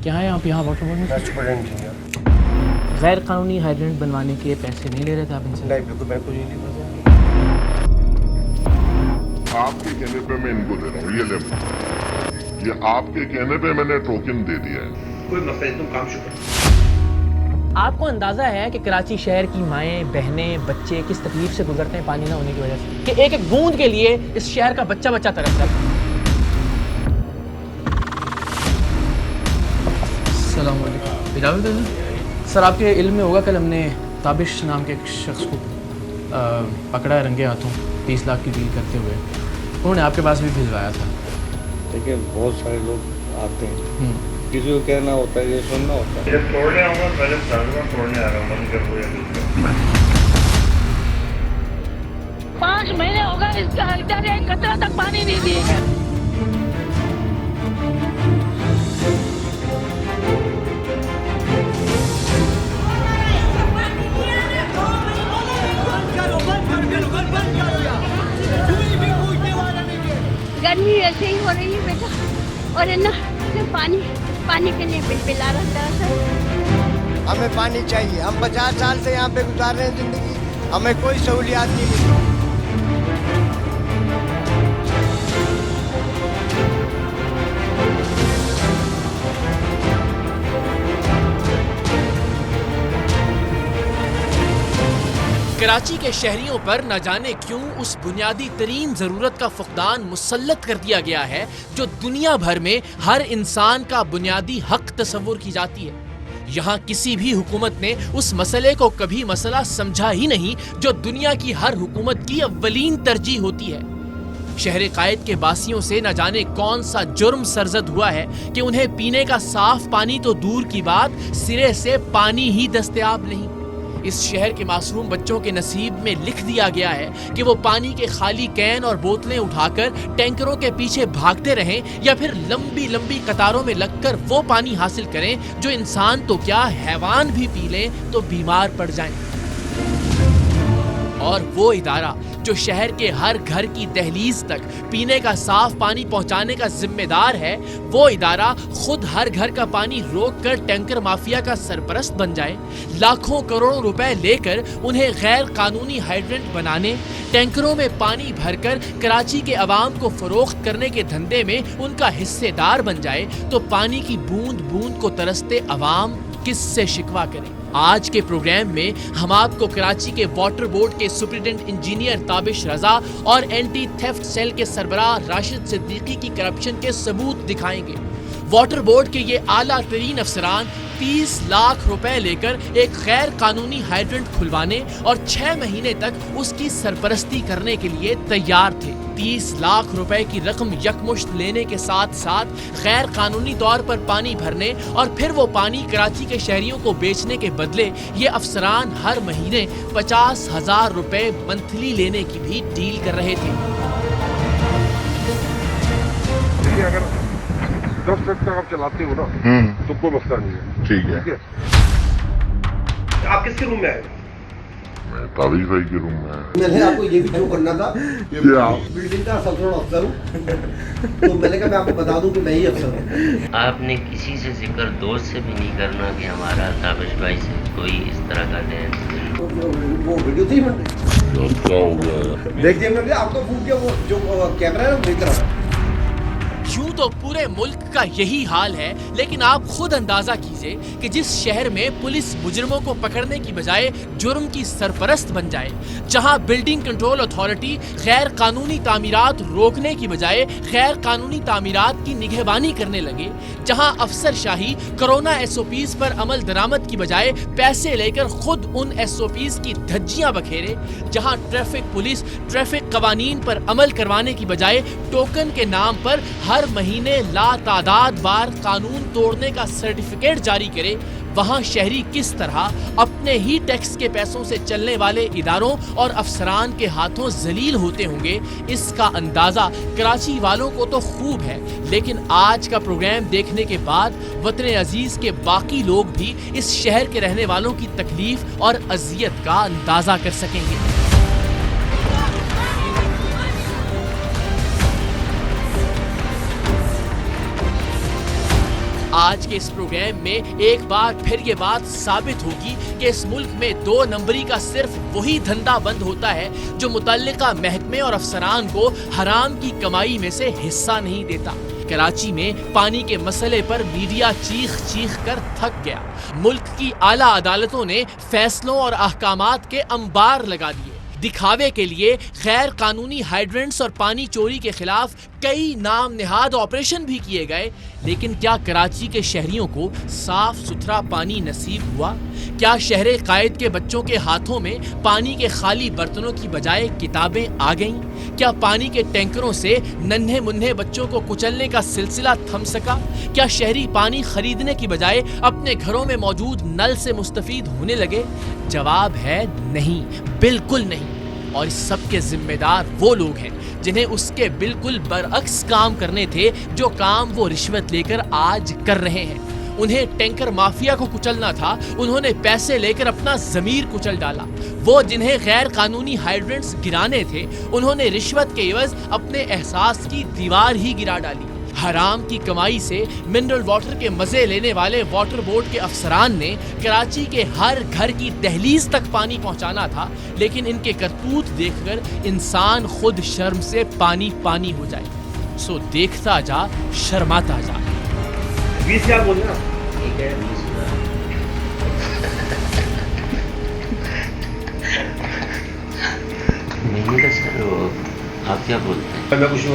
کیا ہے آپ یہاں واٹر بورڈ میں؟ اسٹوڈنٹ ہیں غیر قانونی ہائیڈرنٹ بنوانے کے پیسے نہیں لے رہے تھے آپ ان سے؟ نہیں بالکل میں کچھ نہیں لے آپ کے کہنے پہ میں ان کو دے رہا ہوں، یہ لے، یہ آپ کے کہنے پہ میں نے ٹوکن دے دیا ہے، کوئی مسئلہ نہیں، تم کام شروع کرو۔ آپ کو اندازہ ہے کہ کراچی شہر کی مائیں بہنیں بچے کس تکلیف سے گزرتے ہیں پانی نہ ہونے کی وجہ سے، کہ ایک ایک بوند کے لیے اس شہر کا بچہ بچہ ترستا ہے۔ السلام علیکم، اجازت ہے سر؟ آپ کے علم میں ہوگا کل ہم نے تابش نام کے ایک شخص کو پکڑا ہے رنگے ہاتھوں 30 لاکھ کی ڈیل کرتے ہوئے، انہوں نے آپ کے پاس بھی بھجوایا تھا۔ دیکھیں بہت سارے لوگ آتے ہیں، کسی کو کہنا ہوتا ہے، یہ سننا ہوتا ہے۔ جب توڑنے آؤں گا پہلے توڑنے آ رہا ہوں، بند کر دو یا کچھ کر۔ 5 مہینے ہو گئے اس کا ادھر ایک قطرہ تک پانی نہیں دیے گئے۔ گرمی ایسے ہی ہو رہی ہے بیٹا، اور ہے نا پانی کے لیے بلا رہتا ہے سر۔ ہمیں پانی چاہیے، ہم 50 سال سے یہاں پہ گزار رہے ہیں زندگی، ہمیں کوئی سہولیات نہیں ملی۔ کراچی کے شہریوں پر نہ جانے کیوں اس بنیادی ترین ضرورت کا فقدان مسلط کر دیا گیا ہے جو دنیا بھر میں ہر انسان کا بنیادی حق تصور کی جاتی ہے۔ یہاں کسی بھی حکومت نے اس مسئلے کو کبھی مسئلہ سمجھا ہی نہیں جو دنیا کی ہر حکومت کی اولین ترجیح ہوتی ہے۔ شہر قائد کے باسیوں سے نہ جانے کون سا جرم سرزد ہوا ہے کہ انہیں پینے کا صاف پانی تو دور کی بات، سرے سے پانی ہی دستیاب نہیں۔ اس شہر کے معصوم بچوں کے نصیب میں لکھ دیا گیا ہے کہ وہ پانی کے خالی کین اور بوتلیں اٹھا کر ٹینکروں کے پیچھے بھاگتے رہیں یا پھر لمبی لمبی قطاروں میں لگ کر وہ پانی حاصل کریں جو انسان تو کیا حیوان بھی پی لیں تو بیمار پڑ جائیں۔ اور وہ ادارہ جو شہر کے ہر گھر کی دہلیز تک پینے کا صاف پانی پہنچانے کا ذمہ دار ہے، وہ ادارہ خود ہر گھر کا پانی روک کر ٹینکر مافیا کا سرپرست بن جائے، لاکھوں کروڑوں روپے لے کر انہیں غیر قانونی ہائیڈرنٹ بنانے، ٹینکروں میں پانی بھر کر کراچی کے عوام کو فروخت کرنے کے دھندے میں ان کا حصے دار بن جائے، تو پانی کی بوند بوند کو ترستے عوام کس سے شکوہ کریں؟ آج کے پروگرام میں ہم آپ کو کراچی کے واٹر بورڈ کے سپرنٹینڈنٹ انجینئر تابش رضا اور اینٹی تھیفٹ سیل کے سربراہ راشد صدیقی کی کرپشن کے ثبوت دکھائیں گے۔ واٹر بورڈ کے یہ اعلیٰ ترین افسران 30 لاکھ روپے لے کر ایک غیر قانونی ہائیڈرنٹ کھلوانے اور 6 مہینے تک اس کی سرپرستی کرنے کے لیے تیار تھے۔ 30 لاکھ روپے کی رقم یکمشت لینے کے ساتھ ساتھ غیر قانونی طور پر پانی بھرنے اور پھر وہ پانی کراچی کے شہریوں کو بیچنے کے بدلے یہ افسران ہر مہینے 50,000 روپے منتھلی لینے کی بھی ڈیل کر رہے تھے۔ اگر 10 تک آپ چلاتے ہو نا تو کوئی مسئلہ نہیں ہے، ٹھیک ہے۔ آپ کس کے روم میں آئے؟ میں تابش بھائی کے روم میں میں نے آپ کو یہ بھی شو کرنا تھا کہ کیا؟ بلڈنگ کا سب افسر ہوں، تو میں نے کہا میں آپ کو بتا دوں کہ میں ہی افسر ہوں۔ آپ نے کسی سے ذکر دوست سے بھی نہیں کرنا کہ ہمارا تابش بھائی سے کوئی اس طرح کا دین؟ وہ ویڈیو تھی کیا ہو گیا؟ دیکھیے میں نے آپ کو فون کیا، وہ جو کیمرہ ہے نا دیکھ رہا ہے۔ یوں تو پورے ملک کا یہی حال ہے، لیکن آپ خود اندازہ کیجئے کہ جس شہر میں پولیس مجرموں کو پکڑنے کی بجائے جرم کی سرپرست بن جائے، جہاں بلڈنگ کنٹرول اتھارٹی غیر قانونی تعمیرات روکنے کی بجائے غیر قانونی تعمیرات کی نگہبانی کرنے لگے، جہاں افسر شاہی کرونا ایس او پیز پر عمل درآمد کی بجائے پیسے لے کر خود ان ایس او پیز کی دھجیاں بکھیرے، جہاں ٹریفک پولیس ٹریفک قوانین پر عمل کروانے کی بجائے ٹوکن کے نام پر ہر مہینے لا تعداد بار قانون توڑنے کا سرٹیفکیٹ جاری کرے، وہاں شہری کس طرح اپنے ہی ٹیکس کے پیسوں سے چلنے والے اداروں اور افسران کے ہاتھوں ذلیل ہوتے ہوں گے، اس کا اندازہ کراچی والوں کو تو خوب ہے، لیکن آج کا پروگرام دیکھنے کے بعد وطن عزیز کے باقی لوگ بھی اس شہر کے رہنے والوں کی تکلیف اور اذیت کا اندازہ کر سکیں گے۔ آج کے اس پروگرام میں ایک بار پھر یہ بات ثابت ہوگی کہ اس ملک میں 2 نمبری کا صرف وہی دھندا بند ہوتا ہے جو متعلقہ محکمے اور افسران کو حرام کی کمائی میں سے حصہ نہیں دیتا۔ کراچی میں پانی کے مسئلے پر میڈیا چیخ چیخ کر تھک گیا۔ ملک کی اعلیٰ عدالتوں نے فیصلوں اور احکامات کے انبار لگا دیے۔ دکھاوے کے لیے غیر قانونی ہائیڈرنٹس اور پانی چوری کے خلاف کئی نام نہاد آپریشن بھی کیے گئے، لیکن کیا کراچی کے شہریوں کو صاف ستھرا پانی نصیب ہوا؟ کیا شہر قائد کے بچوں کے ہاتھوں میں پانی کے خالی برتنوں کی بجائے کتابیں آ گئیں؟ کیا پانی کے ٹینکروں سے ننھے منھے بچوں کو کچلنے کا سلسلہ تھم سکا؟ کیا شہری پانی خریدنے کی بجائے اپنے گھروں میں موجود نل سے مستفید ہونے لگے؟ جواب ہے نہیں، بالکل نہیں۔ اور اس سب کے ذمہ دار وہ لوگ ہیں جنہیں اس کے بالکل برعکس کام کرنے تھے جو کام وہ رشوت لے کر آج کر رہے ہیں۔ انہیں ٹینکر مافیا کو کچلنا تھا، انہوں نے پیسے لے کر اپنا ضمیر کچل ڈالا۔ وہ جنہیں غیر قانونی ہائیڈرنٹس گرانے تھے، انہوں نے رشوت کے عوض اپنے احساس کی دیوار ہی گرا ڈالی۔ حرام کی کمائی سے منرل واٹر کے مزے لینے والے واٹر بورڈ کے افسران نے کراچی کے ہر گھر کی دہلیز تک پانی پہنچانا تھا، لیکن ان کے کرتوت دیکھ کر انسان خود شرم سے پانی پانی ہو جائے۔ سو دیکھتا جا، شرماتا جا۔ 20,000 بولے نا؟ ٹھیک ہے 20,000 نہیں ہے سر، وہ آپ کیا بولتے ہیں؟ میں کچھ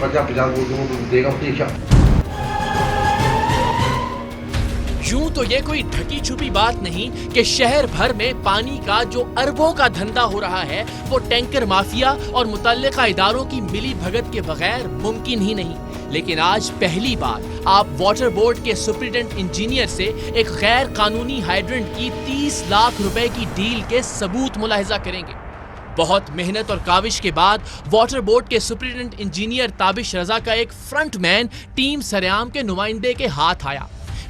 50 بول دوں تو دے گا کیا؟ یوں تو یہ کوئی ڈھکی چھپی بات نہیں کہ شہر بھر میں پانی کا جو اربوں کا دھندا ہو رہا ہے وہ ٹینکر مافیا اور متعلقہ اداروں کی ملی بھگت کے بغیر ممکن ہی نہیں۔ لیکن آج پہلی بار آپ واٹر بورڈ کے سپرنٹینڈنٹ انجینئر سے ایک غیر قانونی ہائیڈرنٹ کی 30 لاکھ روپے کی ڈیل کے ثبوت ملاحظہ کریں گے۔ بہت محنت اور کاوش کے بعد واٹر بورڈ کے سپرنٹینڈنٹ انجینئر تابش رضا کا ایک فرنٹ مین ٹیم سریام کے نمائندے کے ہاتھ آیا۔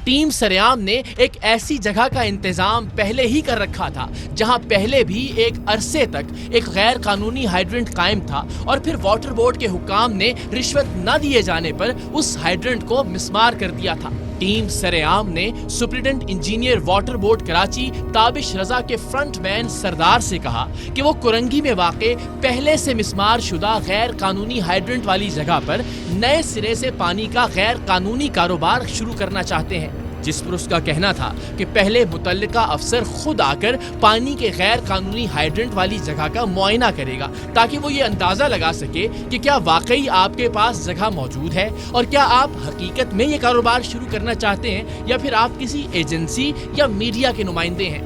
ٹیم سریام نے ایک ایسی جگہ کا انتظام پہلے ہی کر رکھا تھا جہاں پہلے بھی ایک عرصے تک ایک غیر قانونی ہائیڈرنٹ قائم تھا، اور پھر واٹر بورڈ کے حکام نے رشوت نہ دیے جانے پر اس ہائیڈرنٹ کو مسمار کر دیا تھا۔ ٹیم سریام نے superintendent engineer water board Karachi Tabish Raza کے فرنٹ مین سردار سے کہا کہ وہ کرنگی میں واقع پہلے سے مسمار شدہ غیر قانونی ہائیڈرنٹ والی جگہ پر نئے سرے سے پانی کا غیر قانونی کاروبار شروع کرنا چاہتے ہیں، جس پر اس کا کہنا تھا کہ پہلے متعلقہ افسر خود آ کر پانی کے غیر قانونی ہائیڈرنٹ والی جگہ کا معائنہ کرے گا تاکہ وہ یہ اندازہ لگا سکے کہ کیا واقعی آپ کے پاس جگہ موجود ہے اور کیا آپ حقیقت میں یہ کاروبار شروع کرنا چاہتے ہیں یا پھر آپ کسی ایجنسی یا میڈیا کے نمائندے ہیں۔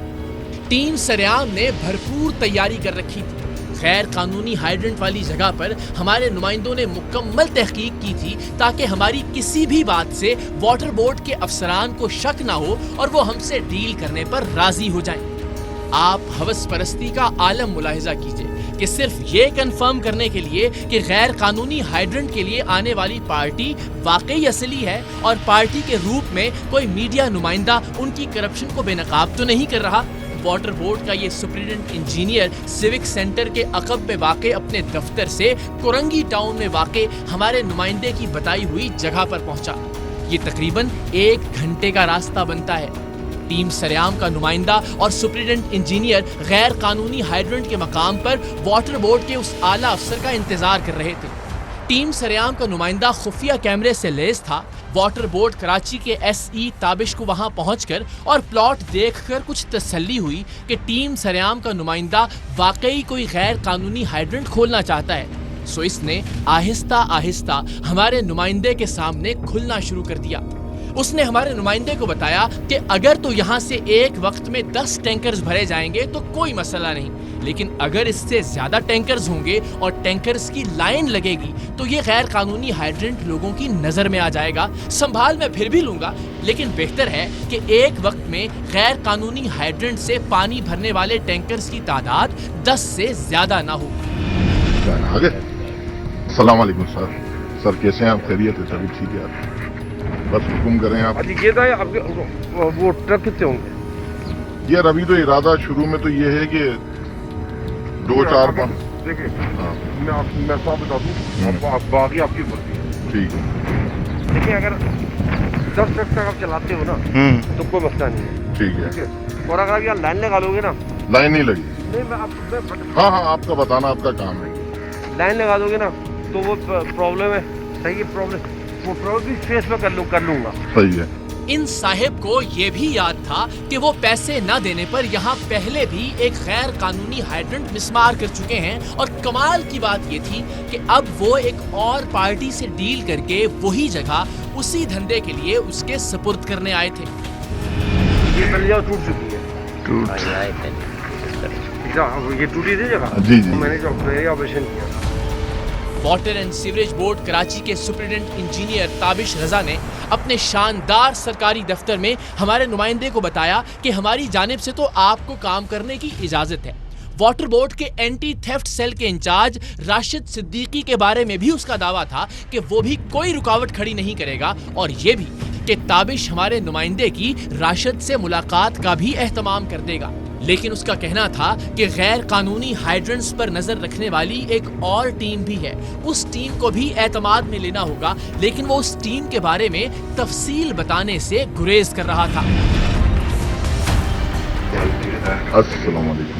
ٹیم سریام نے بھرپور تیاری کر رکھی تھی۔ غیر قانونی ہائیڈرنٹ والی جگہ پر ہمارے نمائندوں نے مکمل تحقیق کی تھی تاکہ ہماری کسی بھی بات سے واٹر بورڈ کے افسران کو شک نہ ہو اور وہ ہم سے ڈیل کرنے پر راضی ہو جائیں۔ آپ ہوس پرستی کا عالم ملاحظہ کیجئے کہ صرف یہ کنفرم کرنے کے لیے کہ غیر قانونی ہائیڈرنٹ کے لیے آنے والی پارٹی واقعی اصلی ہے اور پارٹی کے روپ میں کوئی میڈیا نمائندہ ان کی کرپشن کو بے نقاب تو نہیں کر رہا، واٹر بورڈ کا یہ سپرنٹینڈنٹ انجینئر سیوک سینٹر کے عقب میں واقع اپنے دفتر سے کرنگی ٹاؤن میں واقع ہمارے نمائندے کی بتائی ہوئی جگہ پر پہنچا۔ یہ تقریباً 1 گھنٹے کا راستہ بنتا ہے۔ ٹیم سریام کا نمائندہ اور سپرنٹینڈنٹ انجینئر غیر قانونی ہائیڈرنٹ کے مقام پر واٹر بورڈ کے اس اعلیٰ افسر کا انتظار کر رہے تھے۔ ٹیم سریام کا نمائندہ خفیہ کیمرے سے لیس تھا۔ واٹر بورڈ کراچی کے ایس ای تابش کو وہاں پہنچ کر اور پلاٹ دیکھ کر کچھ تسلی ہوئی کہ ٹیم سریام کا نمائندہ واقعی کوئی غیر قانونی ہائیڈرنٹ کھولنا چاہتا ہے، سو اس نے آہستہ آہستہ ہمارے نمائندے کے سامنے کھلنا شروع کر دیا۔ اس نے ہمارے نمائندے کو بتایا کہ اگر تو یہاں سے ایک وقت میں 10 ٹینکرز بھرے جائیں گے تو کوئی مسئلہ نہیں، لیکن اگر اس سے زیادہ ٹینکرز ہوں گے اور ٹینکرز کی لائن لگے گی تو یہ غیر قانونی ہائیڈرنٹ لوگوں کی نظر میں آ جائے گا۔ سنبھال میں پھر بھی لوں گا، لیکن بہتر ہے کہ ایک وقت میں غیر قانونی ہائیڈرنٹ سے پانی بھرنے والے ٹینکرز کی تعداد 10 سے زیادہ نہ ہو۔ السلام علیکم سر کیسے ہیں آپ؟ خیریت ہے؟ سبھی ٹھیک ہے؟ آپ بس حکم کریں آپ۔ یہ تھا آپ کے وہ ٹرک کتنے ہوں گے؟ یار ابھی تو ارادہ شروع میں تو یہ ہے کہ 2-4 دیکھیں میں صاحب بتا دوں، باقی آپ کی مرضی ہے۔ ٹھیک ہے۔ دیکھیں اگر 10 ट्रक तक आप चलाते हो ना तो कोई मसला नहीं है, ठीक ठीक है। है। और अगर आप यहाँ लाइन लगा लोगे ना, लाइन नहीं लगी। नहीं मैं हाँ हाँ, आपका बताना आपका काम है। लाइन लगा दोगे ना तो वो प्रॉब्लम है, सही है, प्रॉब्लम वो प्रॉब्लम फेस में कर लूँगा। सही है। इन साहिब को ये भी याद था कि वो पैसे न देने पर यहाँ पहले भी एक गैर कानूनी हाइड्रेंट मिसमार कर चुके हैं, और कमाल की बात ये थी कि अब वो एक और पार्टी से डील करके वही जगह उसी धंधे के लिए उसके सुपुर्द करने आए थे। ये गलियाँ टूट चुकी है, ये टूटी थी जगह। जी जी। मैंने जो ऑपरेशन किया। Water and sewerage board Karachi के सुप्रिटेंडेंट इंजीनियर ताबिश रजा ने अपने शानदार सरकारी दफ्तर में हमारे नुमाइंदे को बताया कि हमारी जानिब से तो आपको काम करने की इजाजत है। वाटर बोर्ड के एंटी थेफ्ट सेल के इंचार्ज राशिद सिद्दीकी के बारे में भी उसका दावा था कि वो भी कोई रुकावट खड़ी नहीं करेगा, और ये भी कि ताबिश हमारे नुमाइंदे की राशिद से मुलाकात का भी एहतमाम कर देगा। लेकिन उसका कहना था कि गैर कानूनी हाइड्रेंट्स पर नजर रखने वाली एक और टीम भी है, उस टीम को भी एतमाद में लेना होगा, लेकिन वो उस टीम के बारे में तफसील बताने से गुरेज कर रहा था। अस्सलाम वालेकुम।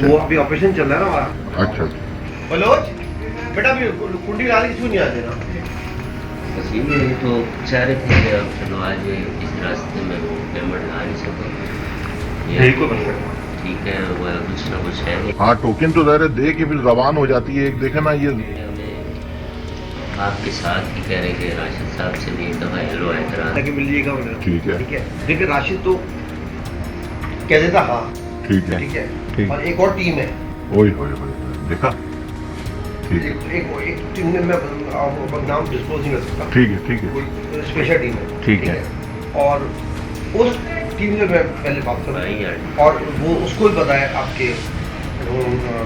वो अभी ऑपरेशन चल रहा है ना हमारा। अच्छा। बलोच बेटा अभी कुंडी डाली क्यों नहीं आते ना? बस ये तो चाह रहे थे कि अब चलो आज इस रास्ते में वो पेमेंट आ नहीं सको, यही को बन सकता। ठीक है, वो कुछ ना कुछ है। हाँ, टोकन तो ज़ाहिर है दे के फिर रवान हो जाती है। एक देखे ना ये हमें आपके साथ ही कह रहे कि राशिद साहब से भी एक दफ़ा हेलो एतराज़ ताकि मिल जाएगा उन्हें। ठीक है। ठीक है, देखिए राशिद तो कह देता हाँ ठीक है। ठीक है, ठीक। और एक और टीम है। ओए होए होए, देखा। ठीक है एक टीम में मैं नाम डिस्क्लोज नहीं कर सकता। ठीक है ठीक है कोई स्पेशल टीम है। ठीक है। और उस टीम से मैं पहले बात भाई करूँ यार, और वो उसको भी बताया आपके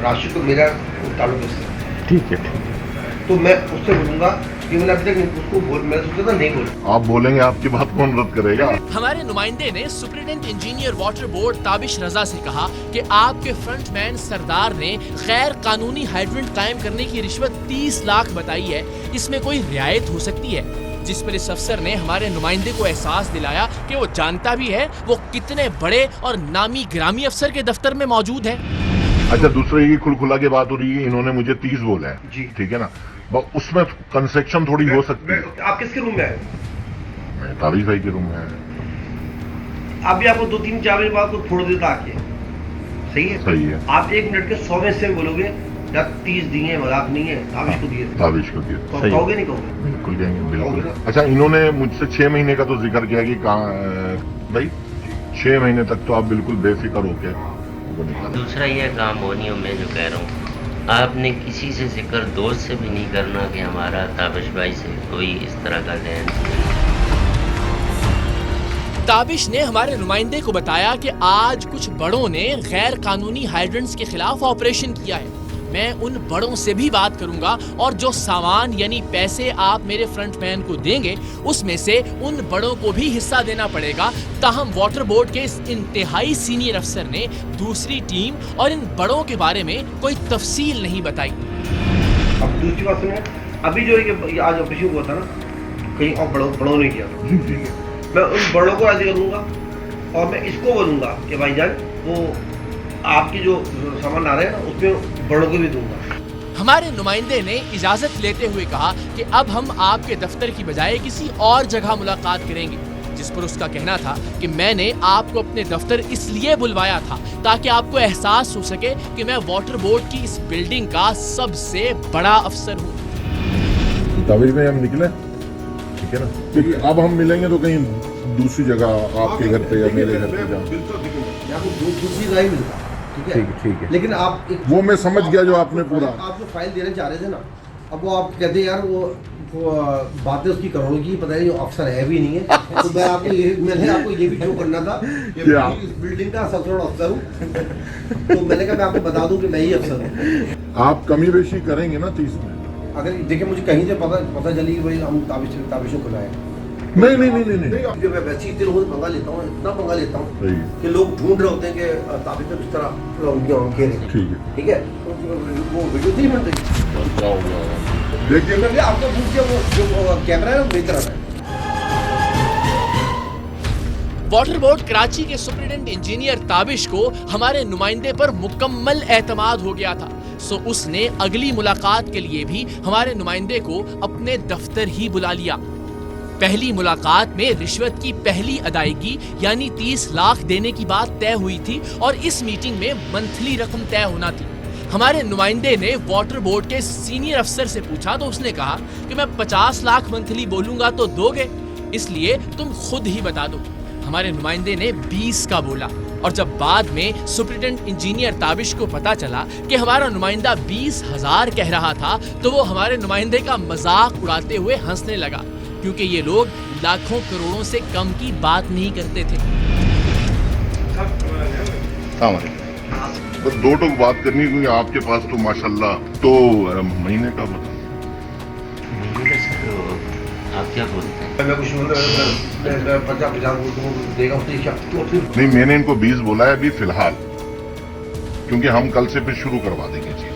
राशिद को मेरा ताल्लुक इससे। ठीक है ठीक है। तो मैं उससे बोलूँगा कि मैंने अभी तक उसको मैंने सोचा था नहीं बोलूँ। आप बोलेंगे, आपकी बात कौन रद्द करेगा? हमारे नुमाइंदे ने superintendent engineer water board Tabish Raza से कहा कि आपके फ्रंटमैन सरदार ने गैर कानूनी हाइड्रेंट कायम करने की रिश्वत 30 लाख बताई है, इसमें कोई रियायत हो सकती है? जिस पर इस अफसर ने हमारे नुमाइंदे को एहसास दिलाया कि वो जानता भी है वो कितने बड़े और नामी ग्रामी अफसर के दफ्तर में मौजूद है। अच्छा, दूसरे की खुलखुला की बात हो रही है, इन्होंने मुझे 30 बोला है। जी। ठीक है ना, उसमें कंसेक्शन थोड़ी हो सकती है। आप किसके रूम में आए? मैं ताबिश भाई के रूम में है। आप भी आपको 2-3-4 बजे बाद को फोड़ देता आके, सही है? सही है। आप 1 मिनट के 100 में से बोलोगे यार 30 दिए, मजाक नहीं है, ताबिश को दिए। ताबिश को दिया। तो सही है। कहोगे नहीं कहोगे? बिल्कुल कहेंगे, कहोगे बिल्कुल। ना? अच्छा, इन्होंने मुझसे 6 महीने का तो जिक्र किया कि भाई 6 महीने तक तो आप बिल्कुल बेफिक्र होके वो निकालें। दूसरा ये काम होनियो मैं जो कह रहा हूँ, आपने किसी से जिक्र दोस्त से भी नहीं करना कि हमारा ताबिश भाई से कोई इस तरह का लेन। ताबिश ने हमारे नुमाइंदे को बताया कि आज कुछ बड़ों ने गैर कानूनी हाइड्रेंट्स के खिलाफ ऑपरेशन किया है। मैं उन बड़ों से भी बात करूंगा और जो सामान यानी पैसे आप मेरे फ्रंटमैन को देंगे उसमें से उन बड़ों को भी हिस्सा देना पड़ेगा। ताहम वाटर बोर्ड के इस इंतहाई सीनियर अफसर ने दूसरी टीम और इन बड़ों के बारे में कोई तफसील नहीं बताई। अब दूसरी बात सुनिए, अभी जो ये आज ऑपरेशन हुआ था ना, कहीं और बड़ों ने किया था। मैं उन बड़ों को राजी करूंगा और मैं इसको बोलूंगा कि भाईजान वो आपके जो सामान आ रहे हैं ना उसमें बड़ों को भी दूंगा। हमारे नुमाइंदे ने इजाजत लेते हुए कहा कि अब हम आपके दफ्तर की बजाय किसी और जगह मुलाकात करेंगे, जिस पर उसका कहना था कि मैंने आपको अपने दफ्तर इसलिए बुलवाया था ताकि आपको एहसास हो सके कि मैं वाटर बोर्ड की इस बिल्डिंग का सबसे बड़ा अफसर हूँ। ताबिश में हम निकले, ठीक है ना, क्योंकि अब हम मिलेंगे तो कहीं दूसरी जगह आपके घर पे या मेरे घर पे जाओ। दूसरी जगह ही मिलता, ठीक है। लेकिन आप वो मैं समझ गया जो आपने पूरा आप जो फाइल देने चाह रहे थे ना, अब वो आप कहते हैं यार वो बातें उसकी करोड़ों की, पता नहीं अफसर है भी नहीं है। तो मैंने आपको ये भी शो करना था कि इस बिल्डिंग का सबसे बड़ा अफसर हूँ। तो मैंने कहा मैं आपको बता दूं कि मैं ही अफसर हूँ। आप कमी बेशी करेंगे ना 30 में? अगर देखिए मुझे कहीं से पता चली कि भाई हम ताबिशों को लाए, नहीं। जो मैं वैसे ही इतने लोगों से पंगा लेता हूँ, इतना पंगा लेता हूँ सही। कि लोग ढूंढ रहे होते हैं कि ताबिश में किस तरह घेरे। ठीक है। ठीक है, तो वो वीडियो 3 मिनट क्या हो गया? देखिए भैया आपको पूछ दिया, वो जो कैमरा है वो मेरी तरफ है। वाटर बोर्ड कराची के सुपरिटेंडेंट इंजीनियर ताबिश को हमारे नुमाइंदे पर मुकम्मल एतमाद हो गया था, सो उसने अगली मुलाकात के लिए भी हमारे नुमाइंदे को अपने दफ्तर ही बुला लिया। पहली मुलाकात में रिश्वत की पहली अदायगी यानी 30 लाख देने की बात तय हुई थी और इस मीटिंग में मंथली रकम तय होना थी। हमारे नुमाइंदे ने वाटर बोर्ड के सीनियर अफसर से पूछा तो उसने कहा कि मैं 50 लाख मंथली बोलूंगा तो दोगे, इसलिए तुम खुद ही बता दो। हमारे नुमाइंदे ने 20 का बोला और जब बाद में सुपरिटेंडेंट इंजीनियर ताबिश को पता चला कि हमारा नुमाइंदा 20,000 कह रहा था तो वो हमारे नुमाइंदे का मजाक उड़ाते हुए हंसने लगा, क्योंकि ये लोग लाखों करोड़ों से कम की बात नहीं करते थे। बस दो टोक बात करनी, क्योंकि आपके पास तो माशाल्लाह तो महीने का बता। आप क्या बोलते हैं? मैं कुछ मैं 50 देगा उसने क्या नहीं, मैंने इनको 20 बोला है अभी फिलहाल, क्योंकि हम कल से फिर शुरू करवा देंगे चीज।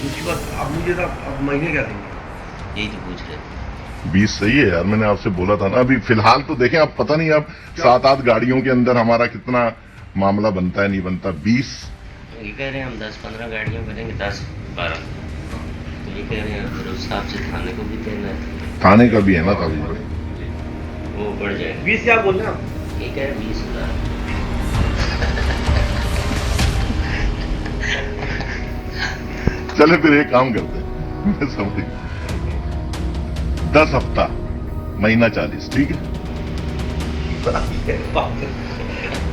दूसरी बात अब मुझे तो अब महीने क्या देंगे? यही तो पूछ रहे थे। 20 सही है यार, मैंने आपसे बोला था ना। अभी फिलहाल तो देखें, आप पता नहीं अब 7-8 गाड़ियों के अंदर हमारा कितना मामला बनता है नहीं बनता। 20 ये कह रहे हैं हम 10-15 गाड़ियाँ करेंगे, 10-12 तो ये कह रहे हैं फिर उस हिसाब से थाने को भी देना है, थाने का भी है ना ताबिश भाई। वो बढ़ जाएगा। 20 क्या बोल रहे हैं आप? ये कह रहे हैं 20,000। चले फिर एक काम करते हैं, मैं समझ 10 हफ्ता महीना 40, ठीक है?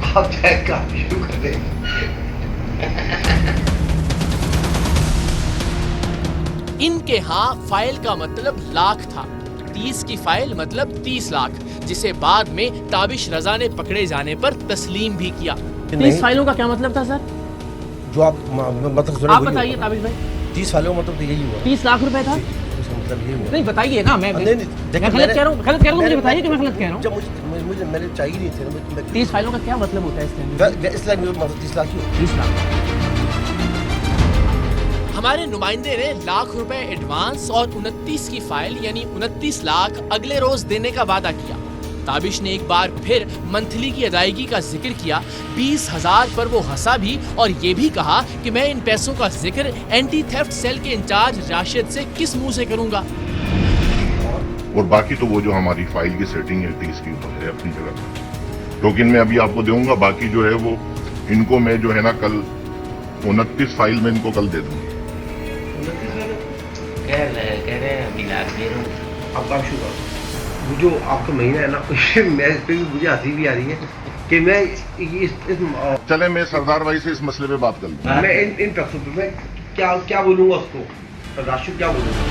आप चाहे काम शुरू कर दें। इनके यहाँ फाइल का मतलब लाख था, 30 की फाइल मतलब 30 लाख, जिसे बाद में ताबिश रजा ने पकड़े जाने पर तस्लीम भी किया। 30 फाइलों का क्या मतलब था सर? जो आप मतलब आप बताइए ताबिश भाई। 30 सालों का मतलब तो यही हुआ। 30 लाख रुपए था? मतलब ये हुआ। नहीं बताइए ना, मैं नहीं, मैं गलत कह रहा हूँ, मुझे बताइए कि मैं गलत कह रहा हूँ। जब मुझे मैंने चाहिए नहीं थे ना, 30 फाइलों का क्या मतलब होता है इस टाइम? इसलिए मतलब 30 लाख ही 30 लाख। हमारे नुमाइंदे ने लाख रुपए एडवांस और 29 की फाइल यानी 29 लाख अगले रोज देने का वादा किया। ताबिश ने एक बार फिर मंथली की अदायगी का जिक्र किया। 20,000 पर वो हंसा भी और ये भी कहा कि मैं इन पैसों का जिक्र एंटी थेफ्ट सेल के इंचार्ज राशिद से किस मुंह से करूंगा। और बाकी तो वो जो हमारी फाइल की सेटिंग है 30 की तो है अपनी जगह, टोकन में अभी आपको दूंगा। बाकी जो है वो इनको मैं जो है ना कल 29 फाइल में इनको कल दे दूंगा। कह रहे हैं अभी लाख दे रहा हूँ। आप काम शुरू करो। वो जो आपका महीना है ना, मैं इस पे भी मुझे हंसी भी आ रही है कि मैं चले मैं सरदार भाई से इस मसले पे बात कर लूँ। मैं इन पैसों पे मैं क्या बोलूँगा उसको, राशिद क्या बोलूँगा।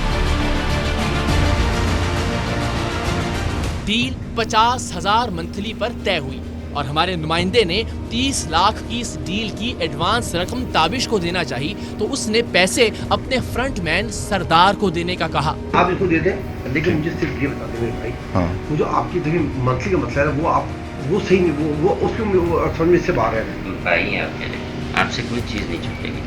डील 50,000 मंथली पर तय हुई और हमारे नुमाइंदे ने 30 लाख की इस डील की एडवांस रकम ताबिश को देना चाहिए, तो उसने पैसे अपने फ्रंटमैन सरदार को देने का कहा। आप इसको दे दें, लेकिन मुझे सिर्फ ये बता दें मेरे भाई, हाँ। वो जो आपकी देखिए मंथली का मसला है वो सही नहीं, वो उसको समझ में से बाहर है। भाई हैं आप मेरे, आपसे कोई चीज़ नहीं छूटेगी।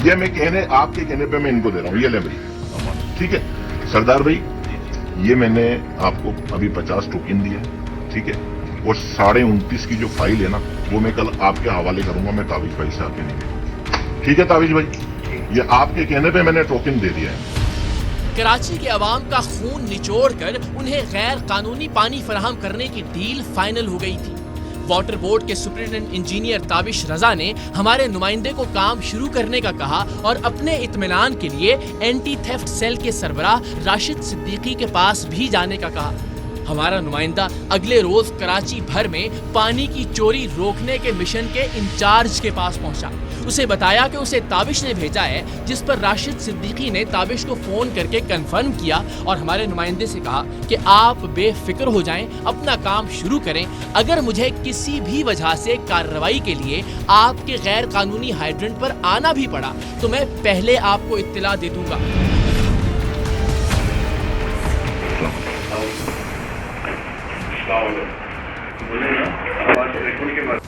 ये मैं आपके कहने पे मैं इनको दे रहा हूँ, ये ले भाई, ठीक है सरदार भाई। ये मैंने आपको अभी 50 टोकन दिए, ठीक है, और 29.5 की जो फाइल है ना वो मैं कल आपके हवाले करूंगा, मैं ताबिश भाई से आपके नहीं, ठीक है ताबिश भाई? ये आपके कहने पे मैंने टोकन दे दिया है। कराची के अवाम का खून निचोड़कर उन्हें गैर कानूनी पानी फराहम करने की डील फाइनल हो गई थी। वाटर बोर्ड के सुपरिटेंडेंट इंजीनियर ताबिश रजा ने हमारे नुमाइंदे को काम शुरू करने का कहा और अपने इत्मीनान के लिए एंटी थेफ्ट सेल के सरबराह राशिद सिद्दीकी के पास भी जाने का कहा। हमारा नुमाइंदा अगले रोज कराची भर में पानी की चोरी रोकने के मिशन के इंचार्ज के पास पहुंचा। उसे बताया कि उसे ताबिश ने भेजा है, जिस पर राशिद सिद्दीकी ने ताबिश को फोन करके कंफर्म किया और हमारे नुमाइंदे से कहा कि आप बेफिक्र हो जाएं, अपना काम शुरू करें। अगर मुझे किसी भी वजह से कार्रवाई के लिए आपके गैर कानूनी हाइड्रेंट पर आना भी पड़ा तो मैं पहले आपको इत्तला दे दूंगा।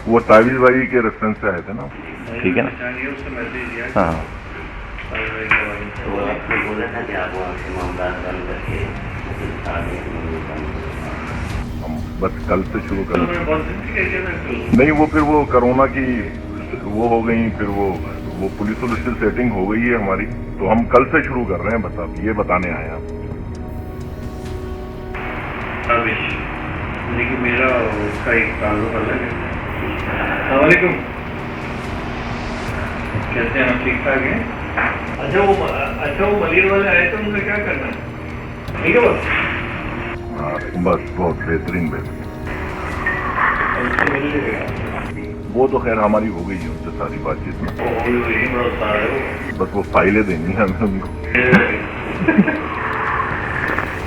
वो ताबिश भाई के रेफरेंस से आए थे ना। ठीक है ना? चाहिए उससे मैसेज दिया हाँ तो आपने बोला था कि आप वहाँ से मामला बंद करके फिर आगे हम बस कल से शुरू तो कर मैं बहुत दिन की कहते हैं नहीं, वो फिर वो कोरोना की वो हो गई, फिर वो पुलिस से सेटिंग हो गई है हमारी, तो हम कल से शुरू कर रहे हैं। बता ये बताने आए हैं आप। ताबिश, लेकिन मेरा उसका एक ताल्लुक अलग है। अस्सलामुअलैकुम, कैसे हैं आप? ठीक ठाक हैं? अच्छा वो मलिर वाले आए थे, उनका क्या करना है? ठीक है बस। हाँ बस बहुत बेहतरीन और उससे मिल लेगा। वो तो खैर हमारी हो गई है उनसे सारी बातचीत में, बड़ा सारा है वो। बस वो फाइलें देनी है हमें उनको।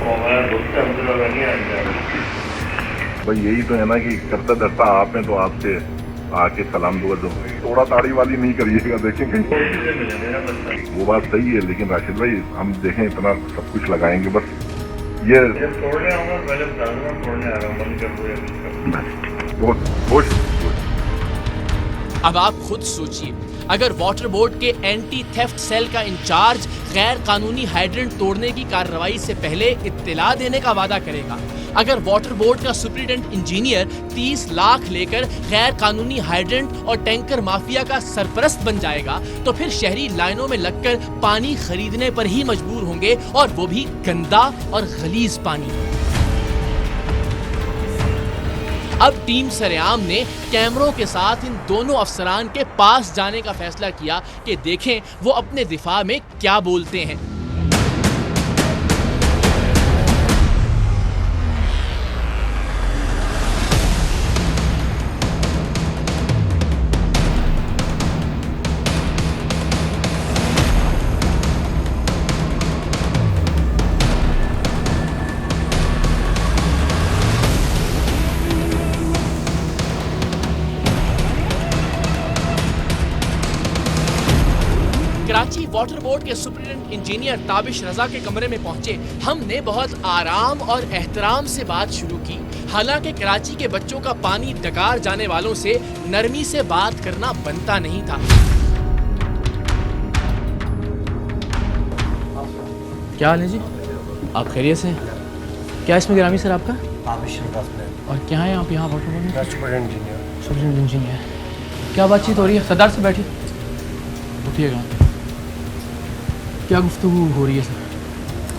हमारा दोस्त है, हमसे ज़्यादा नहीं आएगा। भाई यही तो है ना कि करता धरता आप हैं, तो आपसे आके सलाम दुआ दो, थोड़ा ताड़ी वाली नहीं करिएगा। देखें कहीं मिले मेरा बंदा, वो बात सही है, लेकिन राशिद भाई हम देखें इतना सब कुछ लगाएंगे, बस ये जब तोड़ने आऊँगा पहले बता दूँगा तोड़ने आ रहा हूँ, बंद कर दो या कुछ कर दो। बहुत खुश। अब आप खुद सोचिए, अगर वाटर बोर्ड के एंटी थेफ्ट सेल का इंचार्ज गैर कानूनी हाइड्रेंट तोड़ने की कार्रवाई से पहले इत्तला देने का वादा करेगा, अगर वाटर बोर्ड का सुपरिटेंडेंट इंजीनियर 30 लाख लेकर गैर कानूनी हाइड्रेंट और टैंकर माफिया का सरपरस्त बन जाएगा, तो फिर शहरी लाइनों में लगकर पानी खरीदने पर ही मजबूर होंगे, और वो भी गंदा और गलीज पानी। अब टीम सरेआम ने कैमरों के साथ इन दोनों अफसरान के पास जाने का फैसला किया कि देखें वो अपने दिफा में क्या बोलते हैं। कराची वाटर बोर्ड के सुपरिटेंडेंट इंजीनियर ताबिश रजा के कमरे में पहुंचे। हमने बहुत आराम और एहतराम से बात शुरू की। हालांकि कराची के बच्चों का पानी डकार जाने वालों से नरमी से बात करना बनता नहीं था। क्या हाल है जी? आप खैरियत से? क्या इसमें गिरामी सर आपका? और क्या है आप यहाँ वाटर बोर्ड में? Superintendent engineer. क्या बातचीत हो रही है? सरदार से बैठिए, उठिएगा। क्या गुफ्तगू हो रही है सर?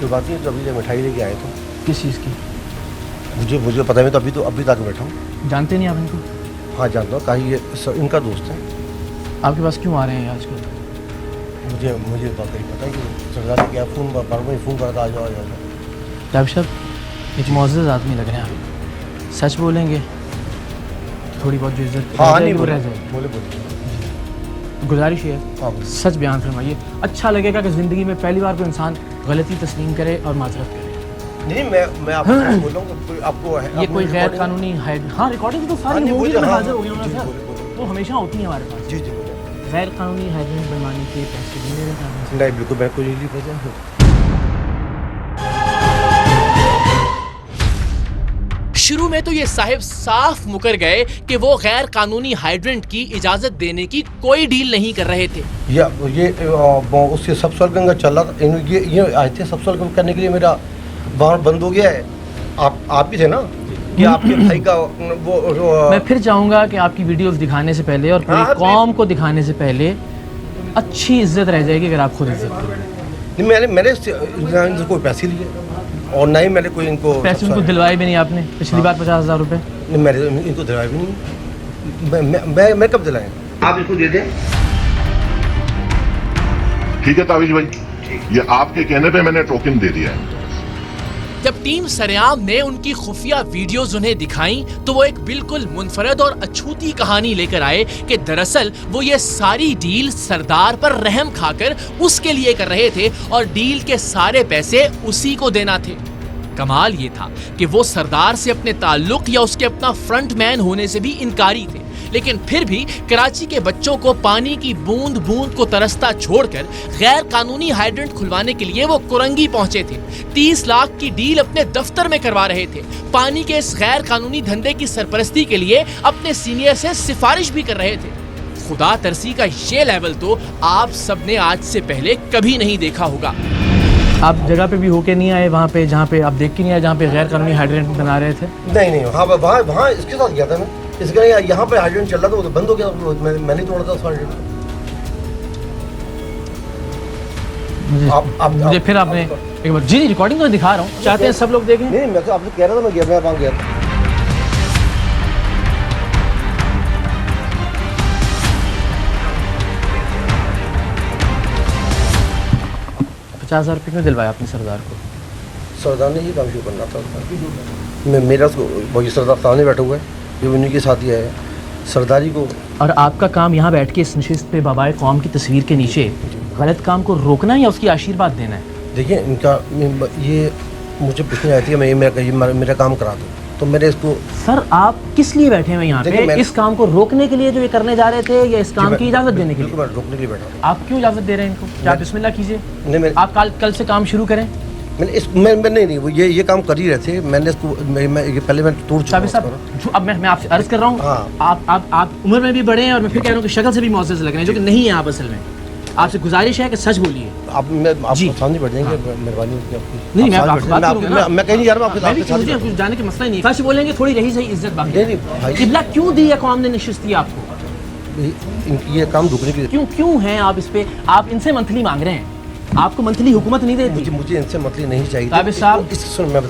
कोई बात नहीं, तो अभी मिठाई लेके आए थे। किस चीज़ की? मुझे पता नहीं, तो अभी तक बैठा हूँ। जानते नहीं आप इनको? हाँ जानता हूँ, कहीं ये इनका दोस्त है। आपके पास क्यों आ रहे हैं आजकल? मुझे बात नहीं पता कि सरदार ने क्या फ़ोन करा था, आ जाओ। ताबिश साहब एक मुअज़्ज़ज़ आदमी लग रहे हैं आप, सच बोलेंगे थोड़ी बहुत जो इज्जत हाँ नहीं रह जाएगी। बोले गुजारिश है हाँ सच बयान फरमाइए। अच्छा लगेगा कि ज़िंदगी में पहली बार कोई इंसान गलती तस्लीम करे और माजरत करे। नहीं मैं आपको बोल रहा हूँ, आपको ये कोई गैर कानूनी है? हाँ रिकॉर्डिंग तो सारी होगी, तो हाजिर हो गया ना सर, वो हमेशा होती है हमारे पास। जी गैर कानूनी हाइड्रेंट बनवाने के पैसे नहीं देने। नहीं बिल्कुल, मैं कोई नहीं पता। शुरू में तो ये साहिब साफ मुकर गए कि वो गैर कानूनी हाइड्रेंट की इजाजत देने की कोई डील नहीं कर रहे थे। ये उससे सब सॉल्व का चल रहा था, ये आए थे सब सॉल्व करने के लिए। मेरा वहाँ बंद हो गया है। आप भी थे ना कि आपके भाई का वो मैं फिर चाहूंगा कि आपकी वीडियोस दिखाने से पहले और पूरी कौम को दिखाने से पहले अच्छी इज्जत रह जाएगी अगर आप खुद इज्जत करें। मैंने कोई पैसे लिए और नहीं मैंने कोई इनको पैसे उनको दिलवाए भी नहीं आपने? पिछली बार 50,000 रुपए मैंने इनको दिलवाए भी नहीं। मैं कब दिलाएं? आप इसको दे दें। ठीक है ताबिश भाई, ये आपके कहने पे मैंने टोकन दे दिया है। जब टीम सरेआम ने उनकी खुफिया वीडियोस उन्हें दिखाई तो वो एक बिल्कुल मुनफरद और अछूती कहानी लेकर आए कि दरअसल वो ये सारी डील सरदार पर रहम खाकर उसके लिए कर रहे थे और डील के सारे पैसे उसी को देना थे। कमाल ये था कि वो सरदार से अपने ताल्लुक या उसके अपना फ्रंट मैन होने से भी इनकारी थे, लेकिन फिर भी कराची के बच्चों को पानी की बूंद बूंद को तरसता छोड़कर गैर कानूनी हाइड्रेंट खुलवाने के लिए वो कुरंगी पहुंचे थे। 30 लाख की डील अपने दफ्तर में करवा रहे थे। पानी के इस गैर कानूनी धंधे की सरपरस्ती के लिए अपने सीनियर से सिफारिश भी कर रहे थे। खुदा तरसी का ये लेवल तो आप सब ने आज से पहले कभी नहीं देखा होगा। आप जगह पे भी होके नहीं आए वहाँ पे जहाँ पे आप देख के नहीं आए जहाँ पे गैर कानूनी हाइड्रेंट बना रहे थे? नहीं वहाँ इसके साथ गया था मैं, इसके यहाँ पे हाइड्रेंट चल रहा था, वो तो बंद हो गया, मैंने तोड़ा था उस हाइड्रेंट। मुझे फिर आपने एक बार जी रिकॉर्डिंग तो दिखा रहा हूँ, चाहते हैं सब लोग देखें? नहीं मैं तो आपसे कह रहा था, मैं वहाँ गया था। 50,000 रुपये क्यों दिलवाया आपने सरदार को? सरदार ने ही काम शुरू करना था, मेरा वही सरदार सामने बैठा हुआ है, जो उन्हीं के साथ ही आया है सरदारी को। और आपका काम यहाँ बैठ के इस नशिस्त पे बाबाए कौम की तस्वीर के नीचे गलत काम को रोकना है या उसकी आशीर्वाद देना है? देखिए इनका ये मुझे पूछने आती है, मैं मेरा काम करा दूँ, तो मैंने इसको। सर आप किस लिए बैठे हैं यहाँ पे? इस काम को रोकने के लिए जो ये करने जा रहे थे या इस काम की इजाज़त देने के लिए? रोकने के लिए बैठा। आप क्यों इजाज़त दे रहे हैं इनको? आप बिस्मिल्लाह कीजिए। नहीं आप कल से काम शुरू करें। मैं नहीं वो ये काम कर ही रहे थे, मैंने इसको पहले मैं तोड़ चुका हूं। अब मैं आपसे अर्ज कर रहा हूँ, आप उम्र में भी बड़े हैं और मैं फिर कह रहा हूँ कि शक्ल से भी मुअज़्ज़ज़ लग रहे हैं, जो कि नहीं है आप असल में। आपसे गुजारिश है कि सच बोलिए। आप सामने बैठ जाएंगे, मेहरबानी आपकी। नहीं मैं कहीं यार आपके कुछ जाने का मसला ही नहीं, सच बोलेंगे, थोड़ी रही सही इज्जत बाकी। किबला क्यों दी है कौम ने नशिस्त दी आपको? ये काम रुकने के क्यों हैं आप इस पे? आप इनसे मंथली मांग रहे हैं, आपको मंथली हुकूमत नहीं देती। मुझे इनसे मंथली नहीं चाहिए। ताबिश साहब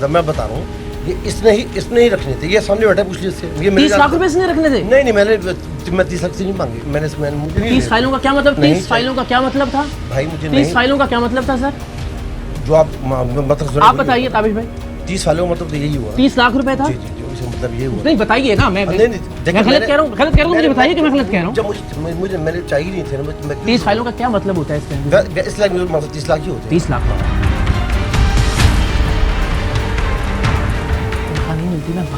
मैं बता रहा हूँ, ये इसने ही रखने थे, ये सामने बैठा पूछ लीजिए। 30 लाख रुपए इसने रखने थे? नहीं मैं 30 लाख से नहीं मांगे, मैंने 30 फाइलों का क्या मतलब? 30 फाइलों का क्या मतलब था भाई? मुझे 30 फाइलों का क्या मतलब था सर? जो आप मतलब आप बताइए ताबिश भाई। 30 फाइलों का मतलब तो यही हुआ। 30 लाख रुपए था? मतलब ये हुआ। नहीं बताइए ना, मैं गलत कह रहा हूँ, मुझे बताइए कि मैं गलत कह रहा हूँ। मुझे मैंने चाहिए नहीं थे। 30 फाइलों का क्या मतलब होता है इसके? इस लाख मतलब 30 लाख ही होते हैं। 30 लाख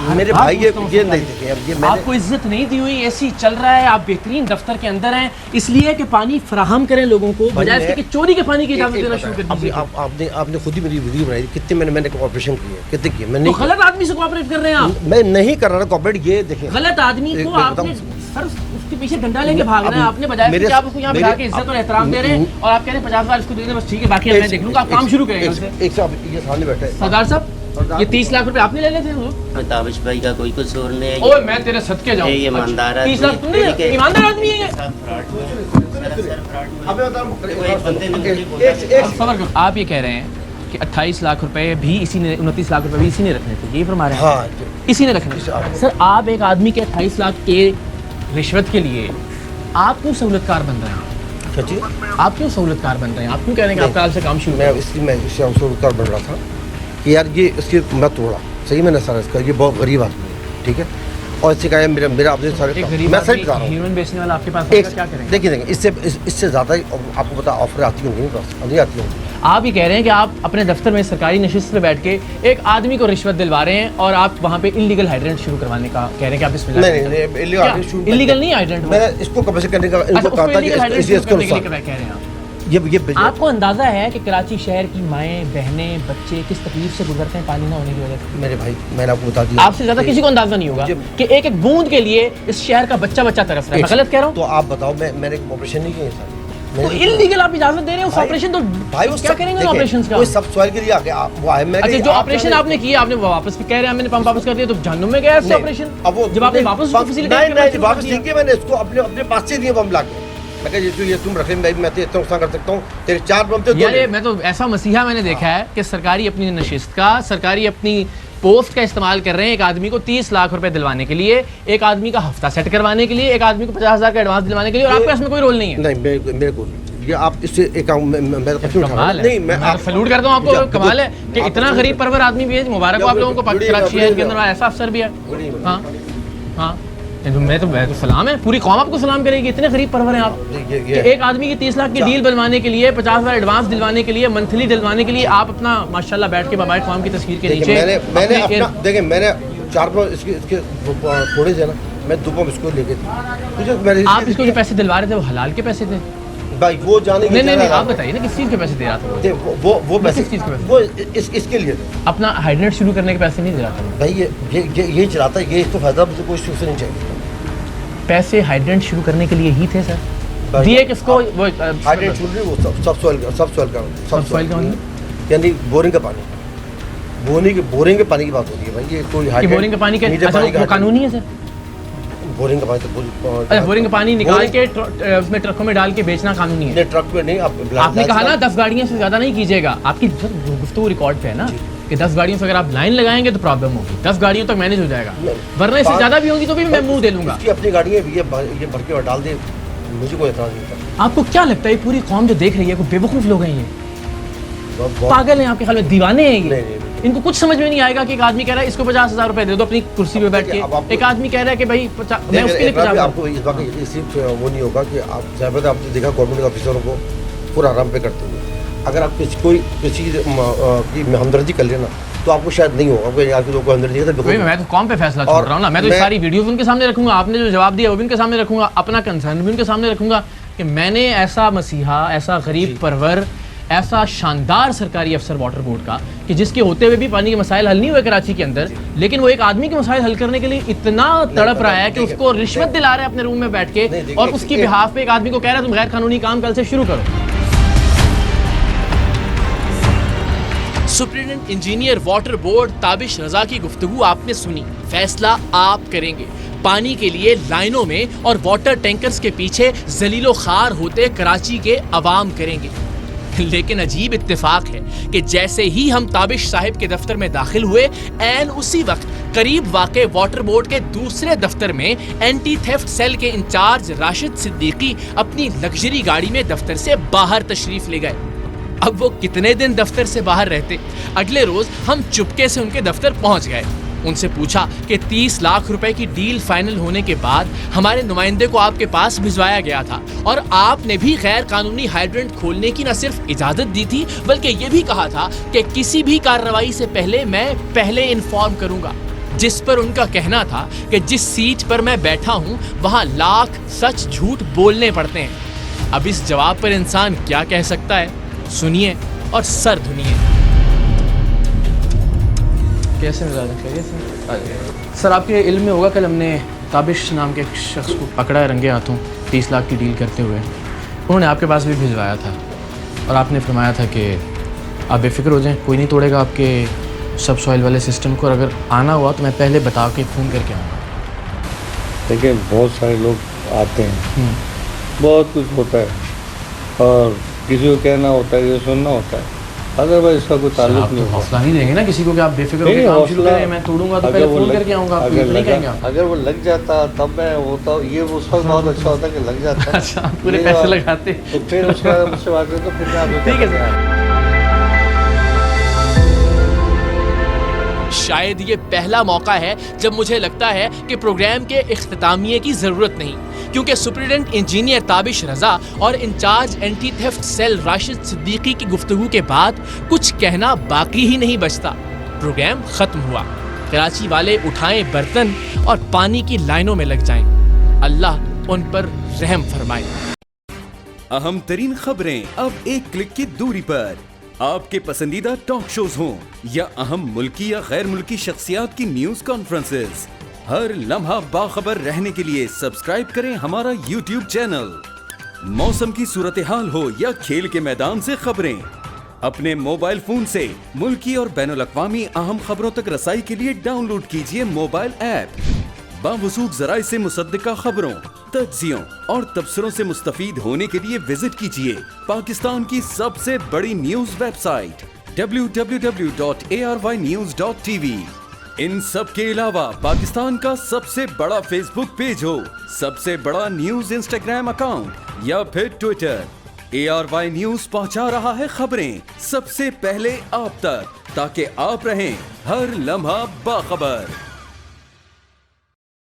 मेरे भाई ये नहीं देखे, आपको इज्जत नहीं दी हुई, ऐसी चल रहा है। आप बेहतरीन दफ्तर के अंदर हैं इसलिए कि पानी फराहम करें लोगों को, बजाय इसके कि चोरी के पानी की इजाजत देना शुरू कर दीजिए। आपने खुद ही मेरी वीडियो बनाई, कितने मैंने कोऑपरेशन किए, कितने किए। मैं गलत आदमी से कोऑपरेट कर रहे हैं आप। मैं नहीं कर रहा कोऑपरेट, ये देखें गलत आदमी को आपने सर उसके पीछे डंडा लेके भाग रहे हैं आपने, बजाय कि आप उसको यहाँ बिठा के इज्जत और एहतराम दे रहे हैं और आप कह रहे हैं 50,000 इसको दे दें बस ठीक है, बाकी मैं देख लूंगा। आप काम शुरू करेंगे। एक सामने बैठा है सरदार साहब, ये 30 लाख रुपए आपने ले लिए थे? ताबिश भाई का कोई कसूर नहीं है। ओए मैं तेरे सदके जाऊं। ये ईमानदार 30 लाख तुमने, ईमानदार आदमी है ये। आप ये कह रहे हैं कि 28 लाख रुपए भी इसी ने, 29 लाख रुपए भी इसी ने रखने थे, यही फरमा रहे हैं? हाँ इसी ने रखने। सर आप एक आदमी के 28 लाख के रिश्वत के लिए आप क्यों सहूलतकार बन रहे हैं? आप क्यों सहूलतकार बन रहे हैं? आप क्यों कह रहे हैं कि आप कल से काम शुरू? मैं सहूलतकार बन रहा था कि यार ये इसके मैं तोड़ा सही, मैंने सारा इसका, ये बहुत गरीब आदमी है, ठीक है, और इससे कहा मेरा अपने सारे मैं सही बता रहा हूँ। ह्यूमन बेचने वाला आपके पास क्या करेंगे? देखिए इससे ज़्यादा आपको पता ऑफर आती होंगी, नहीं आती होंगी। आप ये कह रहे हैं कि आप अपने दफ्तर में सरकारी नशिस्त पे बैठ के एक आदमी को रिश्वत दिलवा रहे हैं और आप वहाँ पे इलीगल हाइड्रेंट शुरू करवाने का कह रहे हैं कि आप इसमें इलीगल नहीं हाइड्रेंट, मैंने इसको कब से करने का इनको कहा था कि ये आपको अंदाजा है कि कराची शहर की माएँ बहनें बच्चे किस तकलीफ से गुजरते हैं पानी ना होने की वजह से? मेरे भाई मैंने आपको बता दिया, आपसे ज्यादा किसी को अंदाजा नहीं होगा कि एक एक बूंद के लिए इस शहर का बच्चा तरस रहा है। मैं गलत कह रहा हूँ? तो आप बताओ, मैंने एक ऑपरेशन नहीं किया सर। तो इल्लीगल आप इजाजत दे रहे हैं उस ऑपरेशन, तो भाई क्या करेंगे ऑपरेशन का? कोई सब सवाल के लिए आ गया वो आए। मैं अच्छा जो ऑपरेशन आपने किया आपने वापस कह रहे हैं मैंने पंप वापस कर दिया, तो जहन्नुम में गया ऑपरेशन? अब वो जब आपने वापस नहीं वापस नहीं किया, मैंने इसको अपने पास से दिए बम लाके। मैं कहा ये तुम रखे भाई, मैं इतना नुकसान कर सकता हूँ, तेरे 4 बम थे। यार मैं तो ऐसा मसीहा मैंने देखा है कि सरकारी अपनी नशिस्त का, सरकारी अपनी पोस्ट का इस्तेमाल कर रहे हैं एक आदमी को 30 लाख रुपए दिलवाने के लिए, एक आदमी का हफ्ता सेट करवाने के लिए, एक आदमी को 50,000 का एडवांस दिलवाने के लिए, और आपके पास में कोई रोल नहीं है। नहीं मेरे को ये आप इससे एक नहीं, मैं सैल्यूट करता हूँ आपको। कमाल है कि इतना गरीब परवर आदमी भी है। मुबारक हो आप लोगों को, कराची शहर के अंदर ऐसा अफसर भी है। हाँ हाँ मैं तो सलाम है, पूरी कौम आपको सलाम करेगी, इतने गरीब परवर हैं आप कि एक आदमी की 30 लाख की डील बनवाने के लिए, 50,000 एडवांस दिलवाने के लिए, मंथली दिलवाने के लिए आप अपना माशाल्लाह बैठ के बाबाए कौम की तस्वीर के नीचे मैंने अपना देखें, मैंने 4 पंप इसके थोड़े से ना, मैं 2 पंप इसको लेके थे। आप इसको जो पैसे दिलवा रहे थे वो हलाल के पैसे थे भाई? वो जाने नहीं आप बताइए ना किस चीज़ के पैसे दे रहा था? वो पैसे वो इसके लिए अपना हाइड्रेट शुरू करने के पैसे नहीं दे रहा था भाई। ये चलाता है, ये इसको फायदा मुझे कोई नहीं चाहिए। पैसे हाइड्रेंट शुरू करने के लिए ही थे सर? दिए किसको? वो हाइड्रेंट शुरू नहीं, वो सब सॉइल का यानी बोरिंग का पानी, बोरिंग के पानी की बात होती है भाई। ये कोई बोरिंग का पानी वो कानूनी है सर? बोरिंग का पानी अच्छा, बोरिंग का पानी निकाल के उसमें ट्रकों में डाल के बेचना कानूनी है? ट्रक में नहीं। आपने कहा ना 10 गाड़ियों से ज्यादा नहीं कीजिएगा। आपकी गुफ्तगू रिकॉर्ड पे है ना कि 10 गाड़ियों से अगर आप लाइन लगाएंगे तो प्रॉब्लम होगी, 10 गाड़ियों तक मैनेज हो जाएगा, वरना इससे ज्यादा भी होगी तो भी मैं मुंह दे लूंगा। अपनी गाड़ियाँ ये भर के डाल दे, मुझे कोई एतराज नहीं था। आपको क्या लगता है ये पूरी कौम जो देख रही है कोई बेवकूफ लोग हैं? ये पागल हैं आपके ख्याल में? दीवाने हैं ये? इनको कुछ समझ में नहीं आएगा कि एक आदमी कह रहा है इसको 50,000 रुपए दे दो अपनी कुर्सी पे बैठ के, एक आदमी कह रहा है कि भाई मैं उसके लिए 50,000। आपको इस बात सिर्फ वो नहीं होगा कि आप ज़्यादा आपने देखा गवर्नमेंट ऑफिसरों को पूरा आराम पे करते हुए, अगर आप कोई किसी की हमदर्दी कर लेना तो आपको शायद नहीं होगा यार कि लोगों को हमदर्दी है। मैं तो कौम पे फैसला छोड़ रहा हूँ ना, मैं तो सारी वीडियोस उनके सामने रखूंगा, आपने जो जवाब दिया वो भी उनके सामने रखूंगा, अपना कंसर्न भी उनके सामने रखूंगा कि मैंने ऐसा मसीहा, ऐसा गरीब परवर, ऐसा शानदार सरकारी अफसर वाटर बोर्ड का कि जिसके होते हुए भी पानी के मसाइल हल नहीं हुए कराची के अंदर, लेकिन वो एक आदमी के मसाइल हल करने के लिए इतना तड़प रहा है कि उसको रिश्वत दिला रहे हैं अपने रूम में बैठ के, और उसकी बिहाफ पे एक आदमी को कह रहा है तुम गैर कानूनी काम कल से शुरू करो। Superintendent engineer water board Tabish Raza की गुफ्तगू आपने सुनी, फैसला आप करेंगे। पानी के लिए लाइनों में और वाटर टैंकर्स के पीछे जलीलो खार होते कराची के अवाम करेंगे। लेकिन अजीब इत्तेफाक है कि जैसे ही हम ताबिश साहिब के दफ्तर में दाखिल हुए, ऐन उसी वक्त करीब वाक़े वाटर बोर्ड के दूसरे दफ्तर में एंटी थेफ्ट सेल के इंचार्ज राशिद सिद्दीकी अपनी लग्जरी गाड़ी में दफ्तर से बाहर तशरीफ ले गए। अब वो कितने दिन दफ्तर से बाहर रहते? अगले रोज हम चुपके से उनके दफ्तर पहुंच गए, उनसे पूछा कि 30 लाख रुपए की डील फाइनल होने के बाद हमारे नुमाइंदे को आपके पास भिजवाया गया था और आपने भी गैर कानूनी हाइड्रेंट खोलने की न सिर्फ इजाजत दी थी बल्कि ये भी कहा था कि किसी भी कार्रवाई से पहले मैं पहले इन्फॉर्म करूंगा। जिस पर उनका कहना था कि जिस सीट पर मैं बैठा हूं वहां लाख सच झूठ बोलने पड़ते हैं। अब इस जवाब पर इंसान क्या कह सकता है? सुनिए और सर धुनिए। कैसे मिजाज है? सर आपके इल्म में होगा कल हमने ताबिश नाम के एक शख्स को पकड़ा है रंगे हाथों 30 लाख की डील करते हुए। उन्होंने आपके पास भी भिजवाया था और आपने फरमाया था कि आप बेफिक्र हो जाएं, कोई नहीं तोड़ेगा आपके सब सॉइल वाले सिस्टम को, और अगर आना हुआ तो मैं पहले बता के फ़ोन करके आऊँगा। देखिए बहुत सारे लोग आते हैं, बहुत कुछ होता है और किसी को कहना होता है, ये सुनना होता है, अदरवाइज इसका कोई ताल्लुक नहीं। हौसला नहीं देंगे ना किसी को कि आप बेफिक्र होकर काम शुरू करें, मैं तोड़ूंगा तो पहले फोन करके आऊंगा, आपको नहीं कहेंगे। अगर वो लग जाता तब मैं होता, ये उस वक्त बहुत अच्छा होता कि लग जाता। अच्छा, पूरे पैसे लगाते तो फिर उसके बाद मुझसे बात करते तो फिर मैं आपको ठीक है सर। शायद ये पहला मौका है जब मुझे लगता है कि प्रोग्राम के इख्तितामिये की जरूरत नहीं, क्योंकि सुप्रीडेंट इंजीनियर ताबिश रजा और incharge anti theft cell Rashid Siddiqui की गुफ्तगू के बाद कुछ कहना बाकी ही नहीं बचता। प्रोग्राम खत्म हुआ। कराची वाले उठाएं बर्तन और पानी की लाइनों में लग जाएं। अल्लाह उन पर रहम फरमाए। अहम तरीन खबरें अब एक क्लिक की दूरी पर। आपके पसंदीदा टॉक शोज हों या अहम मुल्की या गैर मुल्की शख्सियात की न्यूज कॉन्फ्रेंसेस, हर लम्हा बाखबर रहने के लिए सब्सक्राइब करें हमारा YouTube चैनल। मौसम की सूरत हाल हो या खेल के मैदान से खबरें, अपने मोबाइल फोन से मुल्की और बैनुल-अक़वामी अहम खबरों तक रसाई के लिए डाउनलोड कीजिए मोबाइल ऐप। बावसूख ज़राए से मुसद्दिका खबरों, तज्ज़ियों और तबसरों से मुस्तफीद होने के लिए विजिट कीजिए पाकिस्तान की सबसे बड़ी न्यूज वेबसाइट www.arvynews.tv। इन सब के अलावा पाकिस्तान का सबसे बड़ा फेसबुक पेज हो, सबसे बड़ा न्यूज इंस्टाग्राम अकाउंट या फिर ट्विटर, ARY न्यूज पहुंचा रहा है खबरें सबसे पहले आप तक, ताकि आप रहें हर लम्हा बाखबर।